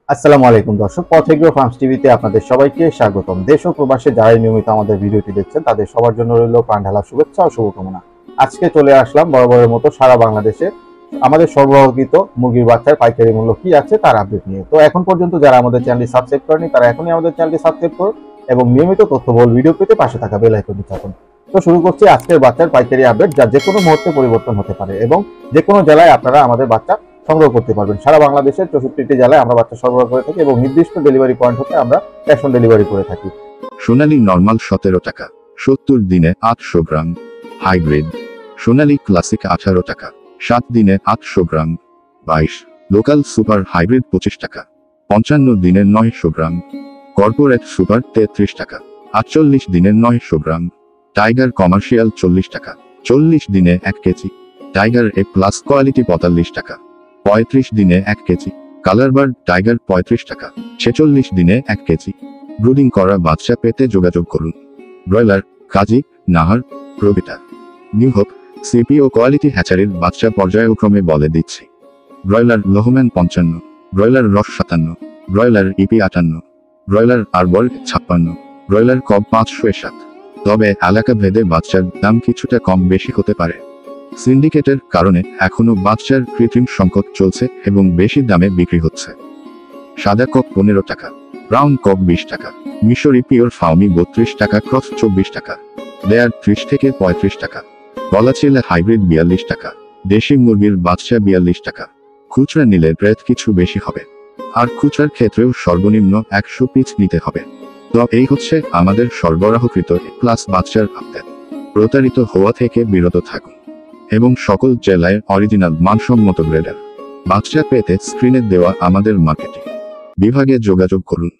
আসসালামু আলাইকুম দর্শক, পথ এগ্রো ফার্মস টিভিতে আপনাদের সবাইকে স্বাগতম। দেশ ও প্রবাসে যারা নিয়মিত আমাদের ভিডিওটি দেখছেন তাদের সবার জন্য রইল প্রাণ ঢালা শুভেচ্ছা ও শুভকামনা। আজকে চলে আসলাম বরাবরের মতো সারা বাংলাদেশে আমাদের সরবরাহকৃত মুরগির বাচ্চার পাইকারি মূল্য কি আছে তার আপডেট নিয়ে। তো এখন পর্যন্ত যারা আমাদের চ্যানেলটি সাবস্ক্রাইব করেনি তারা এখনই আমাদের চ্যানেলটি সাবস্ক্রাইব করুন এবং নিয়মিত তথ্যবহুল ভিডিও পেতে পাশে থাকা বেল আইকনটি চাপুন। তো শুরু করছি আজকের বাচ্চার পাইকারি আপডেট, যা যে কোনো মুহূর্তে পরিবর্তন হতে পারে এবং যে কোনো জেলায় আপনারা আমাদের বাচ্চা সংগ্রহ করতে পারবেন। সারা বাংলাদেশের 64টি জেলায় আমরা বাচ্চা সরবরাহ করে থাকি এবং নির্দিষ্ট ডেলিভারি পয়েন্ট হতে আমরা ক্যাশ অন ডেলিভারি করে থাকি। সোনালী নরমাল 17 টাকা, 70 দিনে 800 গ্রাম। হাইব্রিড সোনালী ক্লাসিক 18 টাকা, 7 দিনে 800 গ্রাম। 22 লোকাল সুপার হাইব্রিড 25 টাকা, 55 দিনে 900 গ্রাম। কর্পোরেট সুপার 33 টাকা, 48 দিনে 900 গ্রাম। টাইগার কমার্শিয়াল 40 টাকা, 40 দিনে 1 কেজি। টাইগার এ প্লাস কোয়ালিটি 45 টাকা, 35 দিনে 1 কেজি। কালারবার্ড টাইগার 35 টাকা, 46 দিনে 1 কেজি। ব্রুডিং করা বাচ্চা পেতে যোগাযোগ করুন। Broiler Kazi, Nahar, Provita, new hope, CPO quality হ্যাচারির বাচ্চা পর্যায়ক্রমে বলে দিচ্ছি। ব্রয়লার লোহম্যান 55, ব্রয়লার রস 57, ব্রয়লার ইপি 58, ব্রয়লার আরবর 56, ব্রয়লার কব 507। তবে এলাকা ভেদে বাচ্চার দাম কিছুটা কম বেশি হতে পারে। সিন্ডিকেটের কারণে এখনো বাচ্চার কৃত্রিম সংকট চলছে এবং বেশি দামে বিক্রি হচ্ছে। সাদা কক 15 টাকা, ব্রাউন কক 20 টাকা, মিশরি পিওর ফাউমি 32 টাকা, ক্রস 24 টাকা, লেয়ার 30 থেকে 35 টাকা, গলাচিলা হাইব্রিড 42 টাকা, দেশি মুরগির বাচ্চা 42 টাকা। খুচরা নিলে রেট কিছু বেশি হবে, আর খুচরার ক্ষেত্রেও সর্বনিম্ন 100 পিস নিতে হবে। তো এই হচ্ছে আমাদের সরবরাহকৃত প্লাস বাচ্চার আপডেট। প্রতারিত হওয়া থেকে বিরত থাকুন এবং সকল জেলায় অরিজিনাল মানসম্মত গ্রেডার বাচ্চা পেতে স্ক্রিনে দেওয়া আমাদের মার্কেটিং বিভাগে যোগাযোগ করুন।